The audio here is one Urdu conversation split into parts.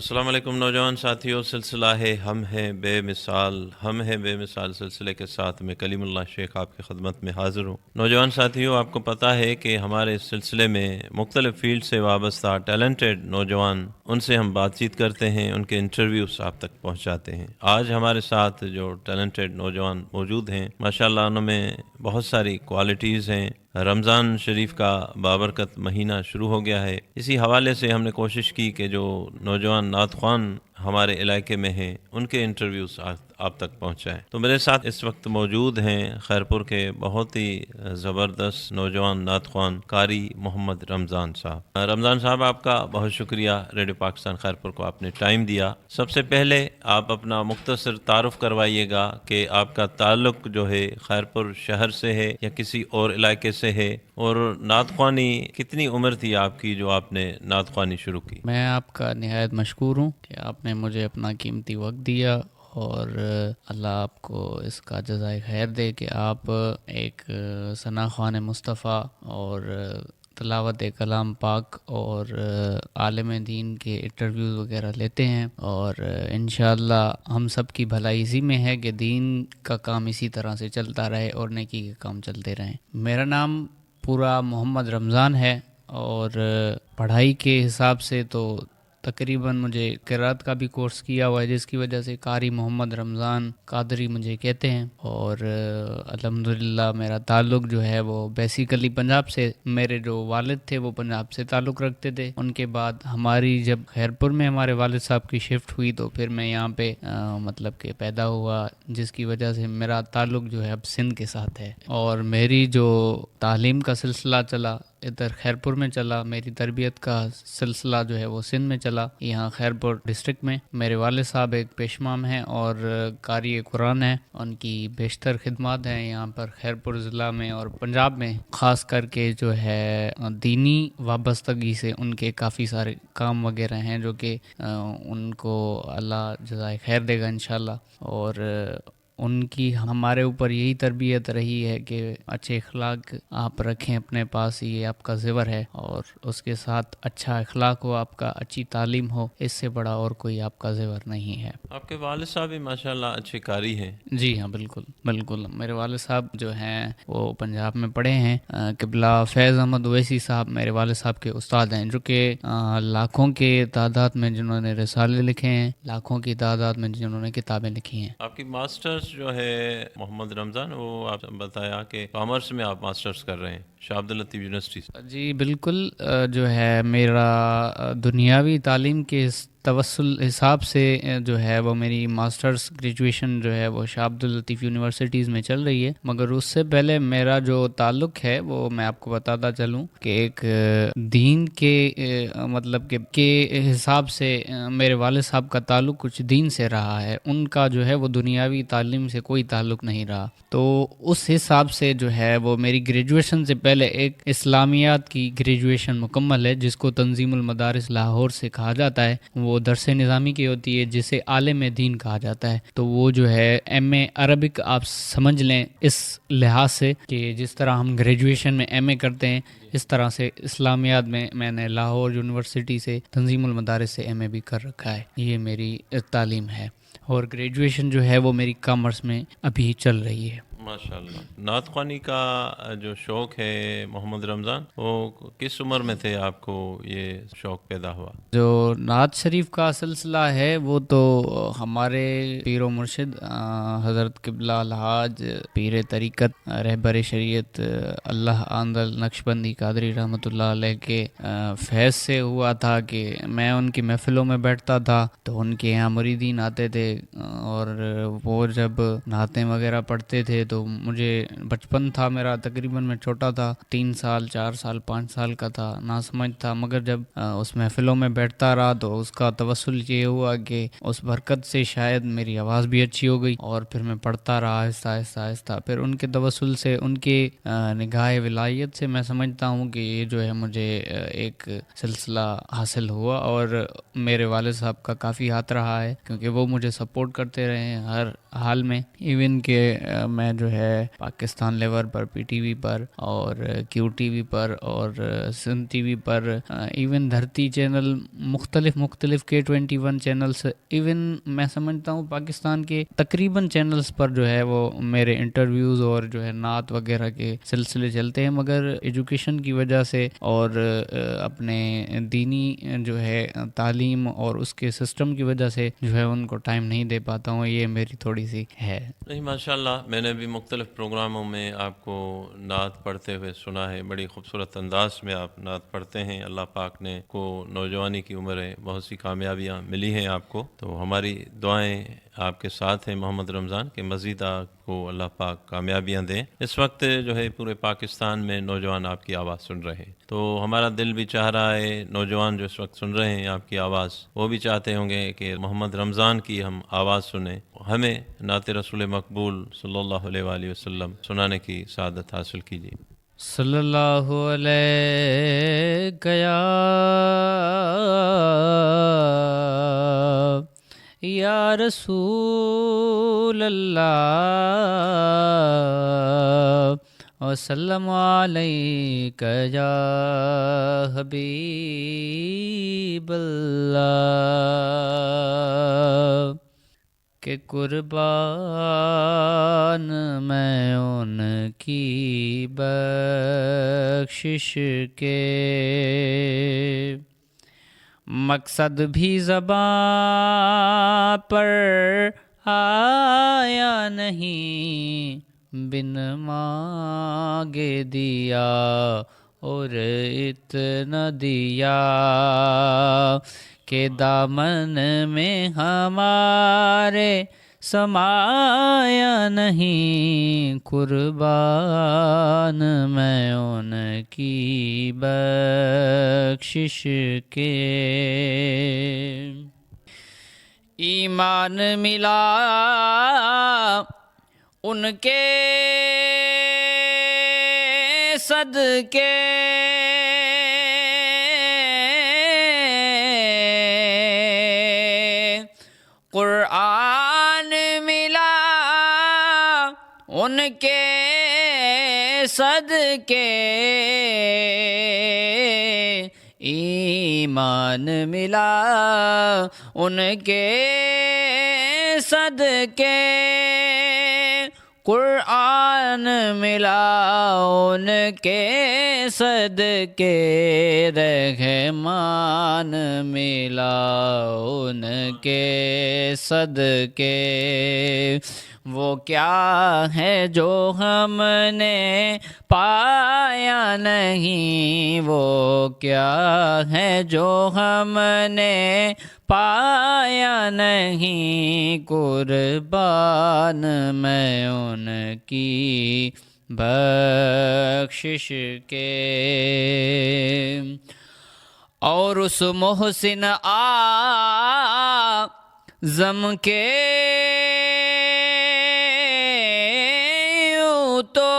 السلام علیکم نوجوان ساتھیوں، سلسلہ ہے ہم ہیں بے مثال سلسلے کے ساتھ میں کلیم اللہ شیخ آپ کی خدمت میں حاضر ہوں۔ نوجوان ساتھیوں، آپ کو پتہ ہے کہ ہمارے اس سلسلے میں مختلف فیلڈ سے وابستہ ٹیلنٹڈ نوجوان، ان سے ہم بات چیت کرتے ہیں، ان کے انٹرویوز آپ تک پہنچاتے ہیں۔ آج ہمارے ساتھ جو ٹیلنٹڈ نوجوان موجود ہیں، ماشاءاللہ ان میں بہت ساری کوالٹیز ہیں۔ رمضان شریف کا بابرکت مہینہ شروع ہو گیا ہے، اسی حوالے سے ہم نے کوشش کی کہ جو نوجوان نعت خوان ہمارے علاقے میں ہیں ان کے انٹرویوز آپ تک پہنچائیں۔ تو میرے ساتھ اس وقت موجود ہیں خیرپور کے بہت ہی زبردست نوجوان نعت خوان قاری محمد رمضان صاحب۔ رمضان صاحب، آپ کا بہت شکریہ، ریڈیو پاکستان خیرپور کو آپ نے ٹائم دیا۔ سب سے پہلے آپ اپنا مختصر تعارف کروائیے گا کہ آپ کا تعلق جو ہے خیرپور شہر سے ہے یا کسی اور علاقے سے ہے، اور نعت خوانی کتنی عمر تھی آپ کی جو آپ نے نعت خوانی شروع کی؟ میں آپ کا نہایت مشکور ہوں کہ آپ نے مجھے اپنا قیمتی وقت دیا، اور اللہ آپ کو اس کا جزائے خیر دے کہ آپ ایک ثنا خوان مصطفیٰ اور تلاوت کلام پاک اور عالم دین کے انٹرویوز وغیرہ لیتے ہیں، اور انشاءاللہ ہم سب کی بھلائی اسی میں ہے کہ دین کا کام اسی طرح سے چلتا رہے اور نیکی کے کام چلتے رہیں۔ میرا نام پورا محمد رمضان ہے، اور پڑھائی کے حساب سے تو تقریباً مجھے قرات کا بھی کورس کیا ہوا ہے، جس کی وجہ سے قاری محمد رمضان قادری مجھے کہتے ہیں، اور الحمدللہ میرا تعلق جو ہے وہ بیسیکلی پنجاب سے، میرے جو والد تھے وہ پنجاب سے تعلق رکھتے تھے۔ ان کے بعد ہماری جب خیرپور میں ہمارے والد صاحب کی شفٹ ہوئی تو پھر میں یہاں پہ مطلب کہ پیدا ہوا، جس کی وجہ سے میرا تعلق جو ہے اب سندھ کے ساتھ ہے، اور میری جو تعلیم کا سلسلہ چلا ادھر خیرپور میں چلا، میری تربیت کا سلسلہ جو ہے وہ سندھ میں چلا، یہاں خیرپور ڈسٹرکٹ میں۔ میرے والد صاحب ایک پیشمام ہیں اور قاری قرآن ہیں، ان کی بیشتر خدمات ہیں یہاں پر خیرپور ضلع میں اور پنجاب میں، خاص کر کے جو ہے دینی وابستگی سے ان کے کافی سارے کام وغیرہ ہیں جو کہ ان کو اللہ جزائے خیر دے گا انشاءاللہ۔ اور ان کی ہمارے اوپر یہی تربیت رہی ہے کہ اچھے اخلاق آپ رکھیں اپنے پاس، یہ آپ کا زیور ہے، اور اس کے ساتھ اچھا اخلاق ہو آپ کا، اچھی تعلیم ہو، اس سے بڑا اور کوئی آپ کا زیور نہیں ہے۔ آپ کے والد صاحب بھی ماشاءاللہ اچھے قاری ہیں۔ جی ہاں، بالکل بالکل، میرے والد صاحب جو ہیں وہ پنجاب میں پڑھے ہیں۔ قبلہ فیض احمد اویسی صاحب میرے والد صاحب کے استاد ہیں، جو کہ لاکھوں کے تعداد میں جنہوں نے رسالے لکھے ہیں، لاکھوں کی تعداد میں جنہوں نے کتابیں لکھی ہیں۔ آپ کی ماسٹرز جو ہے محمد رمضان، وہ آپ بتایا کہ کامرس میں آپ ماسٹرز کر رہے ہیں شاہ عبد اللطیف یونیورسٹی سے۔ جی بالکل، جو ہے میرا دنیاوی تعلیم کے توسل حساب سے جو ہے وہ میری ماسٹرز گریجویشن جو ہے وہ شاہ عبد اللطیف یونیورسٹیز میں چل رہی ہے، مگر اس سے پہلے میرا جو تعلق ہے وہ میں آپ کو بتاتا چلوں کہ ایک دین کے مطلب کے حساب سے میرے والد صاحب کا تعلق کچھ دین سے رہا ہے، ان کا جو ہے وہ دنیاوی تعلیم سے کوئی تعلق نہیں رہا، تو اس حساب سے جو ہے وہ میری گریجویشن سے پہلے ایک اسلامیات کی گریجویشن مکمل ہے، جس کو تنظیم المدارس لاہور سے کہا جاتا ہے، وہ درس نظامی کی ہوتی ہے، جسے عالم دین کہا جاتا ہے۔ تو وہ جو ہے ایم اے عربک آپ سمجھ لیں اس لحاظ سے کہ جس طرح ہم گریجویشن میں ایم اے کرتے ہیں، اس طرح سے اسلامیات میں نے لاہور یونیورسٹی سے تنظیم المدارس سے ایم اے بھی کر رکھا ہے۔ یہ میری تعلیم ہے، اور گریجویشن جو ہے وہ میری کامرس میں ابھی چل رہی ہے۔ ماشاءاللہ۔ نعت خوانی کا جو شوق ہے محمد رمضان، وہ کس عمر میں تھے آپ کو یہ شوق پیدا ہوا؟ جو نعت شریف کا سلسلہ ہے وہ تو ہمارے پیر و مرشد حضرت قبلہ الحاج پیر طریقت رہبر شریعت اللہ آندل نقشبندی قادری رحمۃ اللہ علیہ کے فیض سے ہوا تھا کہ میں ان کی محفلوں میں بیٹھتا تھا تو ان کے یہاں مریدین آتے تھے، اور وہ جب نعتیں وغیرہ پڑھتے تھے تو مجھے بچپن تھا میرا، تقریباً میں چھوٹا تھا، 3 سال 4 سال 5 سال کا تھا، نہ سمجھ تھا، مگر جب اس محفلوں میں بیٹھتا رہا تو اس کا توسل یہ ہوا کہ اس برکت سے شاید میری آواز بھی اچھی ہو گئی، اور پھر میں پڑھتا رہا آہستہ آہستہ آہستہ، پھر ان کے توسل سے، ان کے نگاہ ولایت سے میں سمجھتا ہوں کہ یہ جو ہے مجھے ایک سلسلہ حاصل ہوا، اور میرے والد صاحب کا کافی ہاتھ رہا ہے کیونکہ وہ مجھے سپورٹ کرتے رہے ہیں ہر حال میں، ایون کہ میں جو ہے پاکستان لیور پر، پی ٹی وی پر اور کیو ٹی وی پر اور سن ٹی وی پر، ایون دھرتی چینل، مختلف K21 چینلز، ایون میں سمجھتا ہوں پاکستان کے تقریباً چینلز پر جو ہے وہ میرے انٹرویوز اور جو ہے نعت وغیرہ کے سلسلے چلتے ہیں، مگر ایجوکیشن کی وجہ سے اور اپنے دینی جو ہے تعلیم اور اس کے سسٹم کی وجہ سے جو ہے ان کو ٹائم نہیں دے پاتا ہوں. یہ میری تھوڑی سی ہے. نہیں، ماشاءاللہ، میں نے بھی مختلف پروگراموں میں آپ کو نعت پڑھتے ہوئے سنا ہے. بڑی خوبصورت انداز میں آپ نعت پڑھتے ہیں. اللہ پاک نے کو نوجوانی کی عمریں بہت سی کامیابیاں ملی ہیں آپ کو، تو ہماری دعائیں آپ کے ساتھ ہیں محمد رمضان، کہ مزید آپ کو اللہ پاک کامیابیاں دیں. اس وقت جو ہے پورے پاکستان میں نوجوان آپ کی آواز سن رہے ہیں، تو ہمارا دل بھی چاہ رہا ہے نوجوان جو اس وقت سن رہے ہیں آپ کی آواز، وہ بھی چاہتے ہوں گے کہ محمد رمضان کی ہم آواز سنیں. ہمیں نعت رسول مقبول صلی اللہ علیہ وآلہ وسلم سنانے کی سعادت حاصل کیجیے. صلی اللہ علیہ یا رسول اللہ، وسلم علیک یا حبیب اللہ، کہ قربان میں ان کی بخشش کے، مقصد بھی زباں پر آیا نہیں، بن مانگے دیا اور اتنا دیا، کہ دامن میں ہمارے سمایا نہیں، قربان میں ان کی بخشش کے. ایمان ملا ان کے صدقے، قرآن ملا ان کے صدقے، ایمان ملا ان کے صدقے، قرآن ملا ان کے صدقے، رحمان ملا ان کے صدقے. وہ کیا ہے جو ہم نے پایا نہیں، وہ کیا ہے جو ہم نے پایا نہیں، قربان میں ان کی بخشش کے. اور اس محسن اعظم کے تو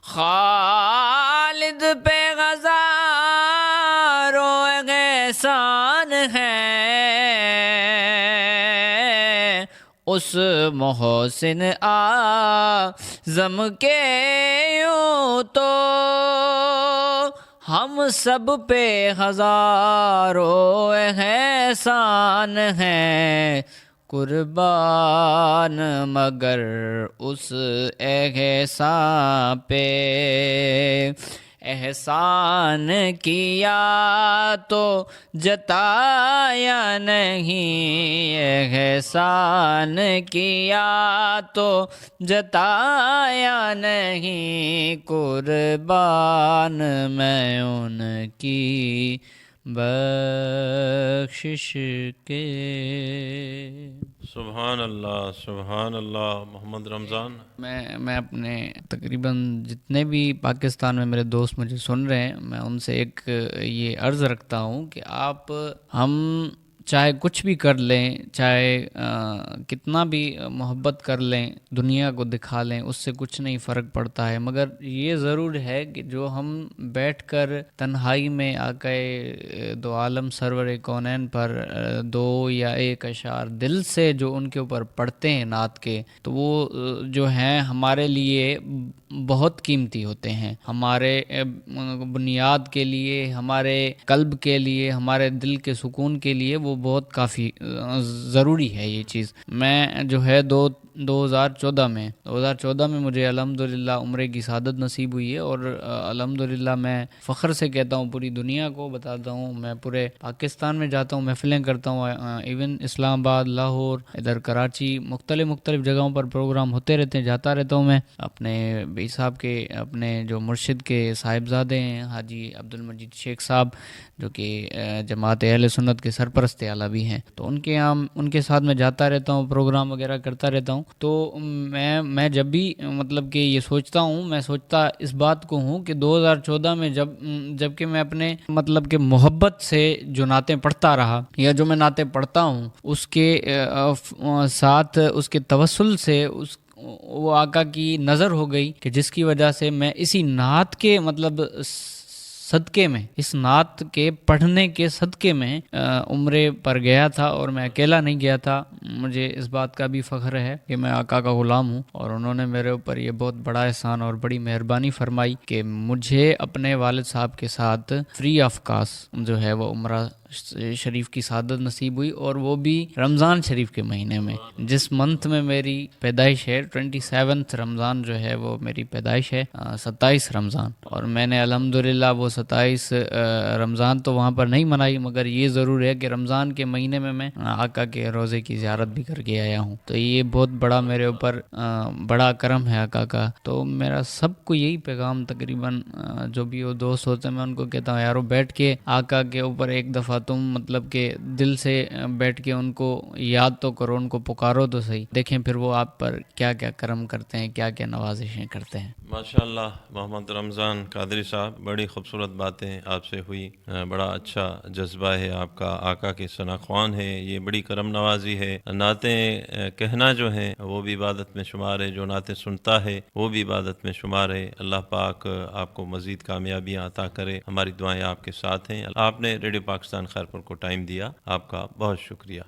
خالد پہ ہزاروں احسان ہے، اس محسن اعظم کے یوں تو ہم سب پہ ہزاروں احسان ہیں، قربان مگر اس احسان پہ. احسان کیا تو جتایا نہیں، احسان کیا تو جتایا نہیں، قربان میں ان کی بخشش کے. سبحان اللہ، سبحان اللہ. محمد رمضان، میں اپنے تقریباً جتنے بھی پاکستان میں میرے دوست مجھے سن رہے ہیں، میں ان سے ایک یہ عرض رکھتا ہوں کہ آپ ہم چاہے کچھ بھی کر لیں، چاہے کتنا بھی محبت کر لیں، دنیا کو دکھا لیں، اس سے کچھ نہیں فرق پڑتا ہے، مگر یہ ضرور ہے کہ جو ہم بیٹھ کر تنہائی میں آقا دو عالم سرور کونین پر دو یا ایک اشعار دل سے جو ان کے اوپر پڑھتے ہیں نعت کے، تو وہ جو ہیں ہمارے لیے بہت قیمتی ہوتے ہیں، ہمارے بنیاد کے لیے، ہمارے قلب کے لیے، ہمارے دل کے سکون کے لیے وہ بہت کافی ضروری ہے یہ چیز۔ میں جو ہے 2014 میں مجھے الحمدللہ عمرے کی سعادت نصیب ہوئی ہے، اور الحمدللہ میں فخر سے کہتا ہوں، پوری دنیا کو بتاتا ہوں، میں پورے پاکستان میں جاتا ہوں، محفلیں کرتا ہوں، ایون اسلام آباد، لاہور، ادھر کراچی، مختلف جگہوں پر پروگرام ہوتے رہتے ہیں، جاتا رہتا ہوں میں اپنے بھائی صاحب کے، اپنے جو مرشد کے صاحبزادے ہیں حاجی عبد المجید شیخ صاحب، جو کہ جماعت اہل سنت کے سرپرست اعلیٰ بھی ہیں، تو ان کے ساتھ میں جاتا رہتا ہوں، پروگرام وغیرہ کرتا رہتا ہوں۔ تو میں جب بھی مطلب کہ یہ سوچتا ہوں، میں سوچتا اس بات کو ہوں کہ 2014 میں جب کہ میں اپنے مطلب کہ محبت سے جو نعتیں پڑھتا رہا، یا جو میں نعتیں پڑھتا ہوں، اس کے ساتھ اس کے توسل سے وہ آقا کی نظر ہو گئی، کہ جس کی وجہ سے میں اسی نعت کے مطلب صدقے میں، اس نعت کے پڑھنے کے صدقے میں عمرے پر گیا تھا، اور میں اکیلا نہیں گیا تھا۔ مجھے اس بات کا بھی فخر ہے کہ میں آقا کا غلام ہوں، اور انہوں نے میرے اوپر یہ بہت بڑا احسان اور بڑی مہربانی فرمائی کہ مجھے اپنے والد صاحب کے ساتھ فری آف کاسٹ جو ہے وہ عمرہ شریف کی سعادت نصیب ہوئی، اور وہ بھی رمضان شریف کے مہینے میں، جس منتھ میں میری پیدائش ہے، 27 رمضان جو ہے وہ میری پیدائش ہے، 27 رمضان، اور میں نے الحمدللہ وہ 27 رمضان تو وہاں پر نہیں منائی، مگر یہ ضرور ہے کہ رمضان کے مہینے میں آقا کے روزے کی زیارت بھی کر کے آیا ہوں۔ تو یہ بہت بڑا میرے اوپر بڑا کرم ہے آقا کا۔ تو میرا سب کو یہی پیغام، تقریباً جو بھی وہ دوست ہوتے ہیں، میں ان کو کہتا ہوں یارو بیٹھ کے آقا کے اوپر ایک دفعہ تم مطلب کہ دل سے بیٹھ کے ان کو یاد تو کرو، ان کو پکارو تو صحیح، دیکھیں پھر وہ آپ پر کیا کیا کرم کرتے ہیں، کیا کیا نوازشیں کرتے ہیں۔ ماشاءاللہ محمد رمضان قادری صاحب، بڑی خوبصورت باتیں آپ سے ہوئی، بڑا اچھا جذبہ ہے آپ کا، آقا کے ثنا خوان ہے، یہ بڑی کرم نوازی ہے۔ نعتیں کہنا جو ہیں وہ بھی عبادت میں شمار ہے، جو نعتیں سنتا ہے وہ بھی عبادت میں شمار ہے۔ اللہ پاک آپ کو مزید کامیابیاں عطا کرے، ہماری دعائیں آپ کے ساتھ ہیں۔ آپ نے ریڈیو پاکستان خیرپور کو ٹائم دیا، آپ کا بہت شکریہ۔